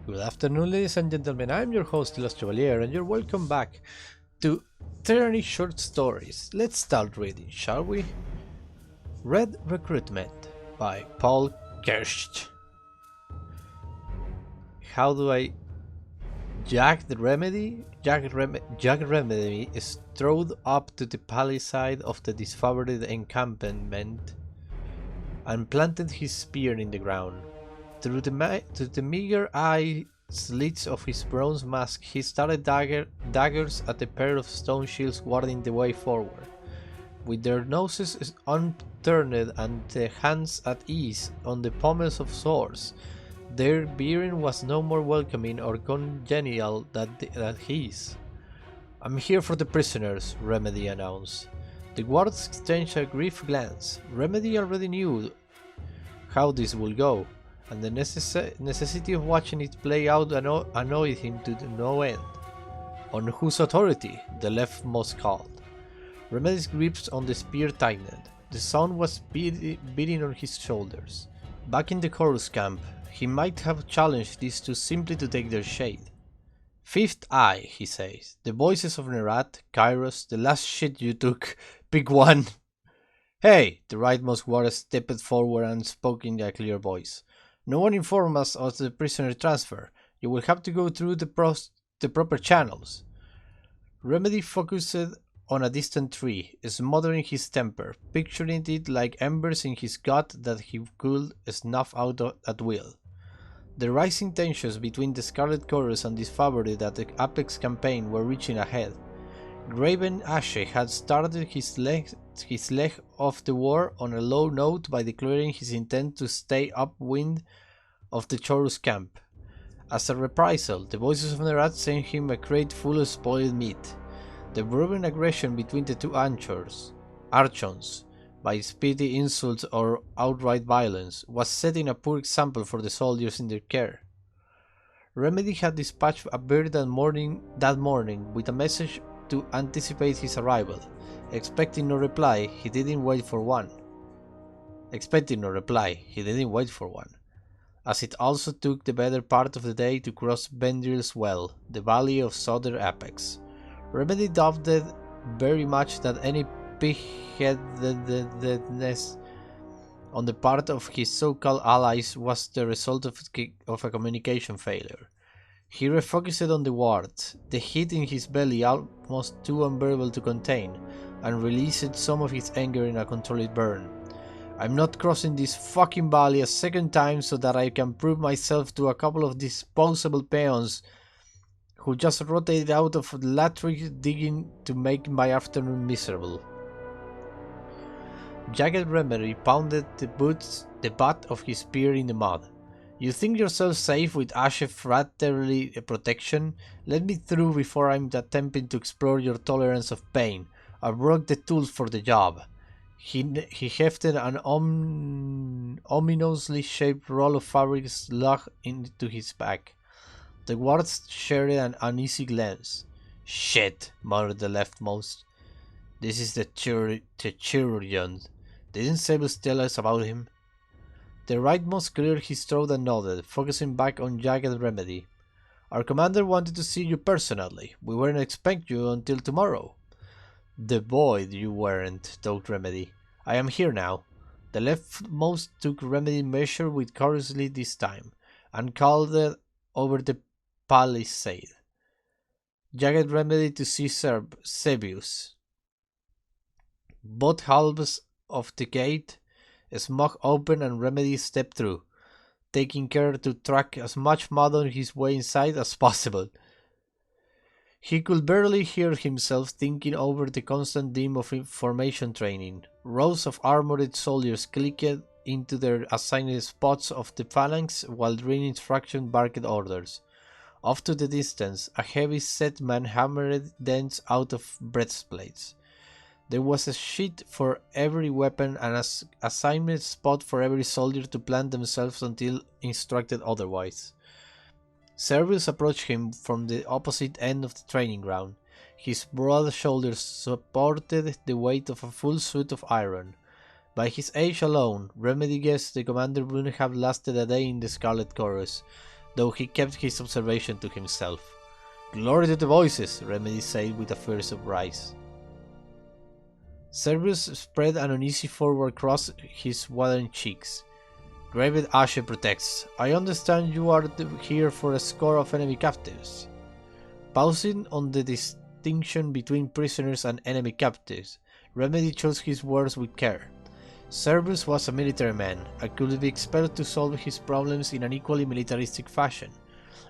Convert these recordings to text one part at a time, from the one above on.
Good afternoon, ladies and gentlemen. I'm your host, Los Chevalier, and you're welcome back to Tyranny Short Stories. Let's start reading, shall we? Read Recruitment by Paul Kersh. How do I... Jack Remedy strode up to the palisade of the disfavored encampment and planted his spear in the ground. Through the meager eye slits of his bronze mask, he started daggers at a pair of stone shields guarding the way forward. With their noses unturned and the hands at ease on the pommels of swords, their bearing was no more welcoming or congenial than his. "I'm here for the prisoners," Remedy announced. The guards exchanged a brief glance. Remedy already knew how this would go, and the necessity of watching it play out annoyed him to no end. "On whose authority?" the leftmost called. Remedy's grips on the spear tightened. The sun was beating on his shoulders. Back in the chorus camp, he might have challenged these two simply to take their shade. "Fifth Eye," he says. "The voices of Nerat, Kairos, the last shit you took. Pick one." "Hey!" The rightmost guard stepped forward and spoke in a clear voice. "No one informed us of the prisoner transfer. You will have to go through the proper channels." Remedy focused on a distant tree, smothering his temper, picturing it like embers in his gut that he could snuff out at will. The rising tensions between the Scarlet Chorus and disfavored at the Apex campaign were reaching a head. Graven Ashe had started his leg of the war on a low note by declaring his intent to stay upwind of the Chorus camp. As a reprisal, the voices of Nerat sent him a crate full of spoiled meat. The brewing aggression between the two archons, by petty insults or outright violence, was setting a poor example for the soldiers in their care. Remedy had dispatched a bird that morning with a message to anticipate his arrival. Expecting no reply, he didn't wait for one. As it also took the better part of the day to cross Vendril's Well, the valley of southern Apex. Remedy doubted very much that any pigheadedness on the part of his so-called allies was the result of a communication failure. He refocused on the wards, the heat in his belly almost too unbearable to contain, and released some of his anger in a controlled burn. "I'm not crossing this fucking valley a second time so that I can prove myself to a couple of disposable peons who just rotated out of latrine digging to make my afternoon miserable." Jagged Remedy pounded the butt of his spear in the mud. "You think yourself safe with Ashe fraternally protection? Let me through before I'm attempting to explore your tolerance of pain. I broke the tools for the job." He hefted an ominously shaped roll of fabric slung into his back. The guards shared an uneasy glance. "Shit," muttered the leftmost. "This is the chirurgeon. Didn't Sebus tell us about him?" The rightmost cleared his throat and nodded, focusing back on Jagged Remedy. "Our commander wanted to see you personally. We weren't expecting you until tomorrow." "The void you weren't," thought Remedy. "I am here now." The leftmost took Remedy measure with courtesy this time, and called it over the palisade. "Jagged Remedy to see Sebius." Both halves of the gate smog open and Remedy stepped through, taking care to track as much mud on his way inside as possible. He could barely hear himself thinking over the constant din of formation training. Rows of armored soldiers clicked into their assigned spots of the phalanx while drill instruction barked orders. Off to the distance, a heavy-set man hammered dents out of breastplates. There was a sheet for every weapon and an assigned spot for every soldier to plant themselves until instructed otherwise. Servius approached him from the opposite end of the training ground. His broad shoulders supported the weight of a full suit of iron. By his age alone, Remedy guessed the commander wouldn't have lasted a day in the Scarlet Chorus, though he kept his observation to himself. "Glory to the voices," Remedy said with a fierce surprise. Cerberus spread an uneasy forward across his watery cheeks. "Gravid Ashe protects. I understand you are here for a score of enemy captives." Pausing on the distinction between prisoners and enemy captives, Remedy chose his words with care. Cerberus was a military man, and could be expected to solve his problems in an equally militaristic fashion.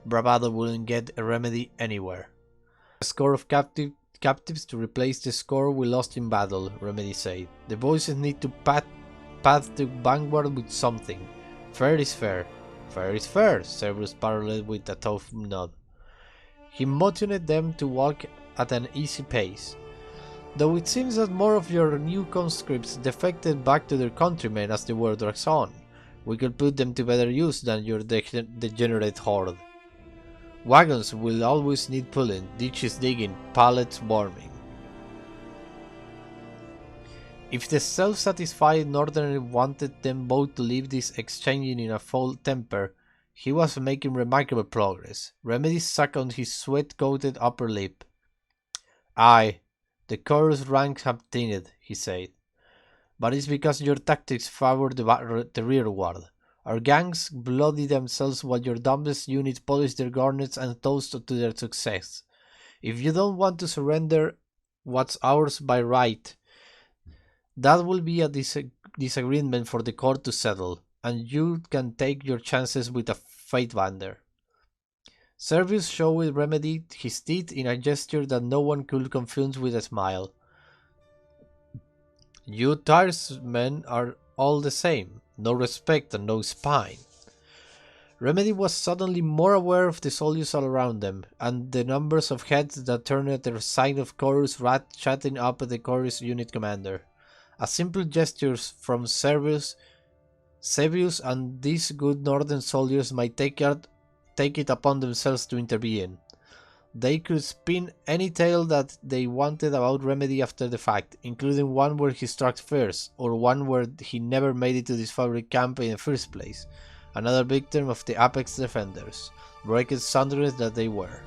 Bravado wouldn't get a Remedy anywhere. "A score of captives to replace the score we lost in battle," Remedy said. "The voices need to path the vanguard with something. Fair is fair." "Fair is fair," Cerberus paralleled with a tough nod. He motioned them to walk at an easy pace. "Though it seems that more of your new conscripts defected back to their countrymen as the war drags on. We could put them to better use than your degenerate horde. Wagons will always need pulling, ditches digging, pallets warming." If the self-satisfied northerner wanted them both to leave this exchanging in a full temper, he was making remarkable progress. Remedy sucked his sweat-coated upper lip. "Aye, the chorus ranks have thinned," he said. "But it's because your tactics favor the rearward. Our gangs bloody themselves while your dumbest units polish their garnets and toast to their success. If you don't want to surrender what's ours by right, that will be a disagreement for the court to settle, and you can take your chances with a Fatebander." Servius showed Remedy his teeth in a gesture that no one could confuse with a smile. "You Tyresmen are all the same. No respect and no spine." Remedy was suddenly more aware of the soldiers all around them, and the numbers of heads that turned at the sight of Chorus Rat chatting up at the Chorus unit commander. A simple gesture from Sevius and these good northern soldiers might take it upon themselves to intervene. They could spin any tale that they wanted about Remedy after the fact, including one where he struck first, or one where he never made it to this fabric camp in the first place, another victim of the Apex Defenders, breaked Sunderers that they were.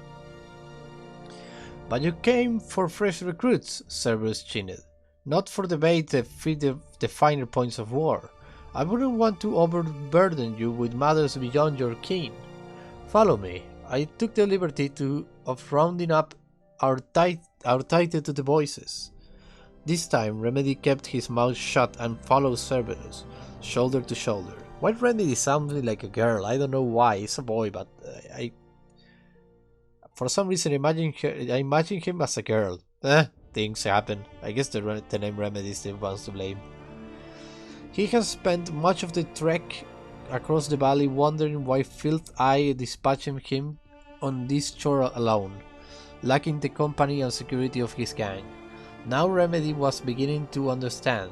"But you came for fresh recruits," Cerberus chinned. "Not for debate to fit the finer points of war. I wouldn't want to overburden you with matters beyond your ken. Follow me. I took the liberty of rounding up our title to the voices." This time Remedy kept his mouth shut and followed Cerberus, shoulder to shoulder. Why Remedy sounded like a girl? I don't know why. It's a boy, but for some reason I imagine him as a girl. Things happen. I guess the name Remedy is the ones to blame. He has spent much of the trek across the valley wondering why Filth Eye dispatched him on this chore alone, lacking the company and security of his gang. Now Remedy was beginning to understand.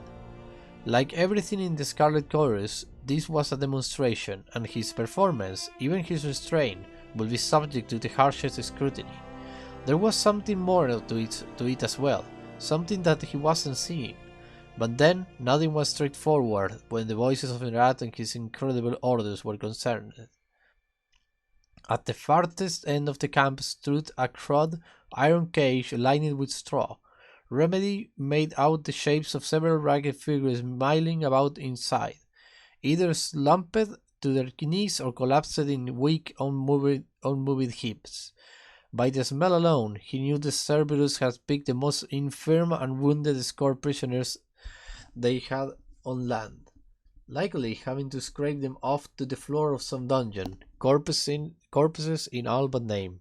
Like everything in the Scarlet Chorus, this was a demonstration, and his performance, even his restraint, would be subject to the harshest scrutiny. There was something more to it as well, something that he wasn't seeing. But then, nothing was straightforward when the voices of Nerat and his incredible orders were concerned. At the farthest end of the camp stood a crude iron cage lined with straw. Remedy made out the shapes of several ragged figures milling about inside, either slumped to their knees or collapsed in weak, unmoved heaps. By the smell alone, he knew the Cerberus had picked the most infirm and wounded score prisoners they had on land, likely having to scrape them off to the floor of some dungeon, corpses in all but name.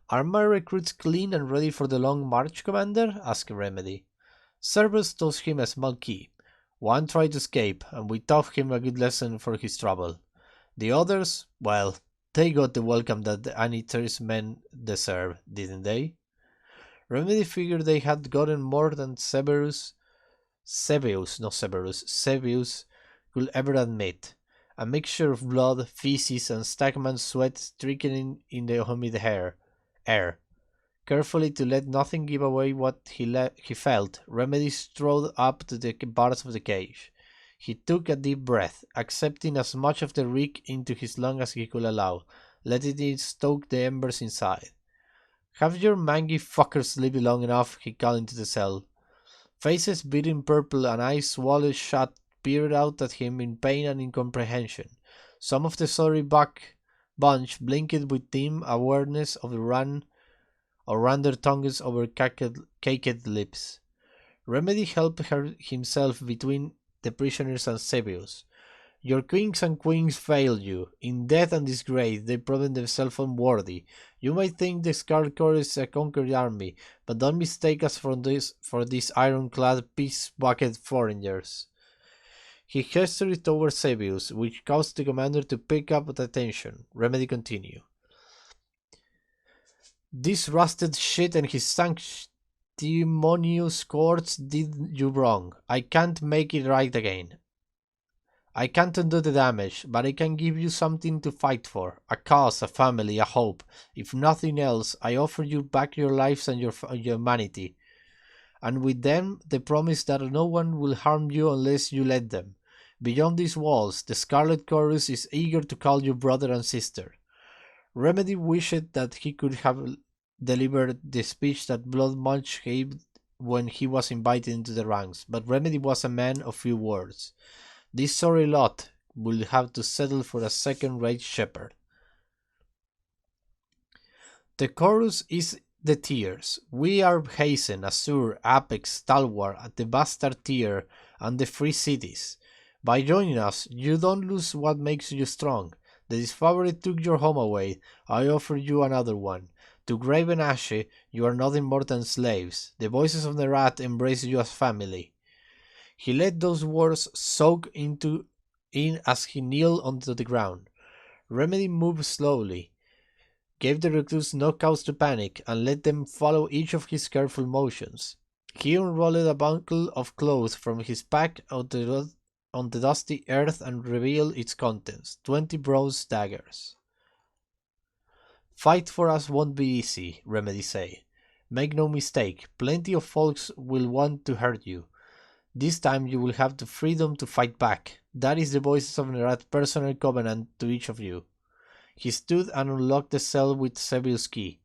"Are my recruits clean and ready for the long march, Commander?" asked Remedy. Cerberus tossed him a small key. "One tried to escape, and we taught him a good lesson for his trouble. The others, well, they got the welcome that the Anita's men deserve, didn't they?" Remedy figured they had gotten more than Sevius could ever admit. A mixture of blood, feces, and stagnant sweat trickling in the humid air. Carefully to let nothing give away what he felt, Remedy strode up to the bars of the cage. He took a deep breath, accepting as much of the reek into his lungs as he could allow, letting it stoke the embers inside. Have your mangy fuckers lived long enough? He called into the cell. Faces beating purple and eyes swallowed shut peered out at him in pain and incomprehension. Some of the sorry back bunch blinked with dim awareness of the run or ran their tongues over caked lips. Remedy helped himself between the prisoners and Sebius. Your kings and queens failed you. In death and disgrace they proven themselves unworthy. You might think the Scarlet Chorus is a conquered army, but don't mistake us for these ironclad piece-bucket foreigners. He gestured toward Sebius, which caused the commander to pick up attention. Remedy continued. This rusted shit and his sanctimonious courts did you wrong. I can't make it right again. I can't undo the damage, but I can give you something to fight for. A cause, a family, a hope. If nothing else, I offer you back your lives and your humanity. And with them, the promise that no one will harm you unless you let them. Beyond these walls, the Scarlet Chorus is eager to call you brother and sister. Remedy wished that he could have delivered the speech that Blood Munch gave when he was invited into the ranks, but Remedy was a man of few words. This sorry lot will have to settle for a second-rate shepherd. The chorus is the tiers. We are Hazen, Azure, Apex, Stalwart, the Bastard tier, and the Free Cities. By joining us, you don't lose what makes you strong. The Discovery took your home away. I offer you another one. To Graven Ashe, you are nothing more than slaves. The voices of the rat embrace you as family. He let those words soak in as he kneeled onto the ground. Remedy moved slowly, gave the recruits no cause to panic, and let them follow each of his careful motions. He unrolled a bundle of clothes from his pack on the dusty earth and revealed its contents, 20 bronze daggers. Fight for us won't be easy, Remedy said. Make no mistake, plenty of folks will want to hurt you. This time you will have the freedom to fight back. That is the voices of Nerat's personal covenant to each of you. He stood and unlocked the cell with Sebius' key.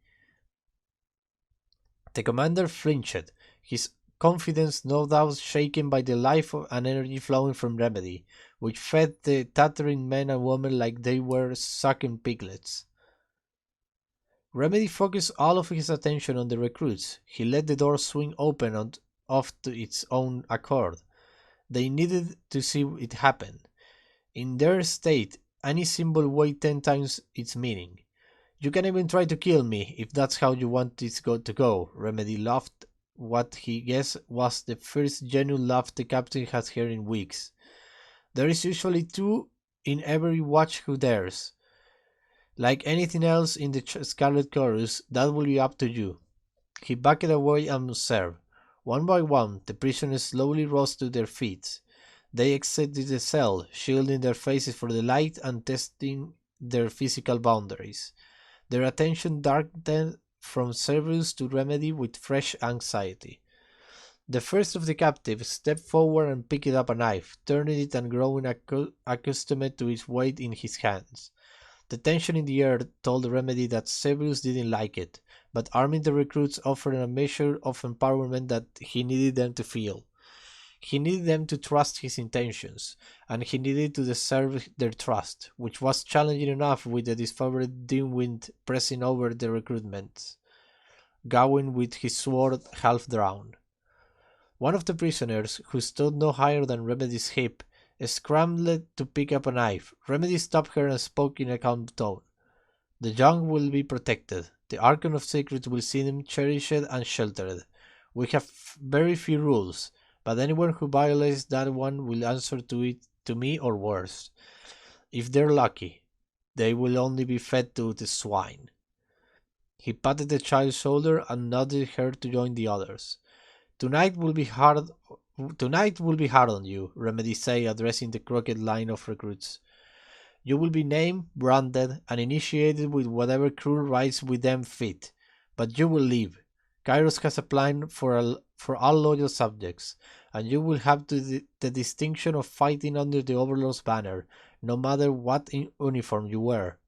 The commander flinched, his confidence no doubt shaken by the life and energy flowing from Remedy, which fed the tattering men and women like they were sucking piglets. Remedy focused all of his attention on the recruits. He let the door swing open and off to its own accord. They needed to see it happen. In their state, any symbol weighed 10 times its meaning. You can even try to kill me, if that's how you want it to go. Remedy laughed, what he guessed was the first genuine laugh the captain had heard in weeks. There is usually 2 in every watch who dares. Like anything else in the Scarlet Chorus, that will be up to you. He backed away and observed. One by one, the prisoners slowly rose to their feet. They exited the cell, shielding their faces from the light and testing their physical boundaries. Their attention darkened from Cerberus to Remedy with fresh anxiety. The first of the captives stepped forward and picked up a knife, turning it and growing accustomed to its weight in his hands. The tension in the air told Remedy that Cerberus didn't like it, but arming the recruits offered a measure of empowerment that he needed them to feel. He needed them to trust his intentions, and he needed to deserve their trust, which was challenging enough with the disfavored Dimwind pressing over the recruitments, Gawain with his sword half drawn. One of the prisoners, who stood no higher than Remedy's hip, scrambled to pick up a knife. Remedy stopped her and spoke in a calm tone. The young will be protected. The Archon of Secrets will see them cherished and sheltered. We have very few rules, but anyone who violates that one will answer to me or worse. If they're lucky, they will only be fed to the swine. He patted the child's shoulder and nudged her to join the others. Tonight will be hard on you, Remedy said, addressing the crooked line of recruits. You will be named, branded, and initiated with whatever cruel rites with them fit, but you will live. Kairos has a plan for all loyal subjects, and you will have the distinction of fighting under the Overlord's banner, no matter what uniform you wear.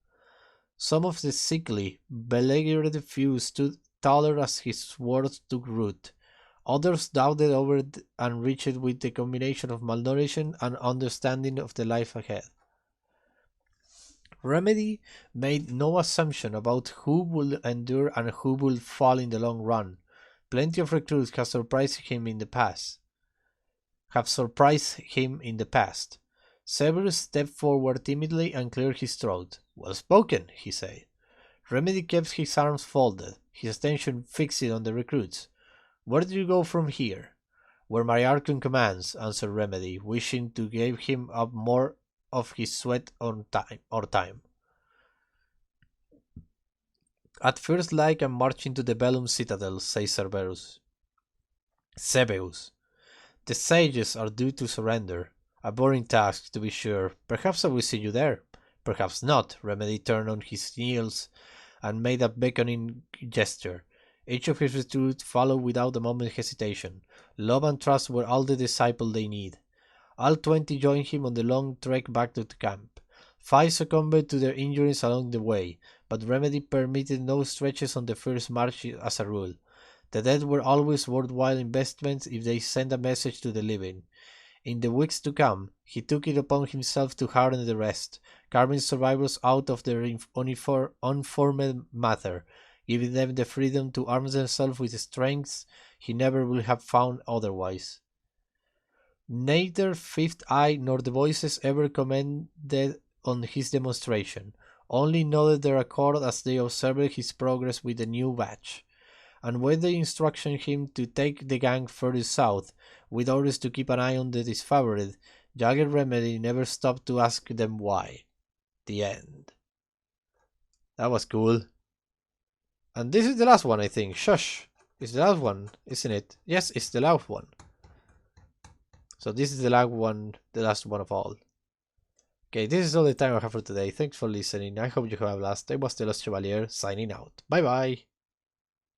Some of the sickly, beleaguered few stood taller as his words took root. Others doubted over and reached with the combination of malnourishment and understanding of the life ahead. Remedy made no assumption about who would endure and who would fall in the long run. Plenty of recruits have surprised him in the past. Severus stepped forward timidly and cleared his throat. Well spoken, he said. Remedy kept his arms folded, his attention fixed on the recruits. Where do you go from here? Where my Archon commands, answered Remedy, wishing to give him up more of his sweat on time. At first light and march into the Bellum Citadel, says Sebeus. The sages are due to surrender. A boring task, to be sure. Perhaps I will see you there. Perhaps not. Remedy turned on his heels and made a beckoning gesture. Each of his recruits followed without a moment's hesitation. Love and trust were all the disciple they need. All 20 joined him on the long trek back to the camp. 5 succumbed to their injuries along the way, but Remedy permitted no stretches on the first march as a rule. The dead were always worthwhile investments if they sent a message to the living. In the weeks to come, he took it upon himself to harden the rest, carving survivors out of their unformed matter, giving them the freedom to arm themselves with strengths he never would have found otherwise. Neither Fifth Eye nor the voices ever commented on his demonstration, only nodded their accord as they observed his progress with the new batch, and when they instructed him to take the gang further south, with orders to keep an eye on the disfavored, Jagged Remedy never stopped to ask them why. The end. That was cool. And this is the last one, I think. Shush! It's the last one, isn't it? Yes, it's the last one. So this is the last one of all. Okay, this is all the time I have for today. Thanks for listening. I hope you have a blast. I was the Lost Chevalier, signing out. Bye bye!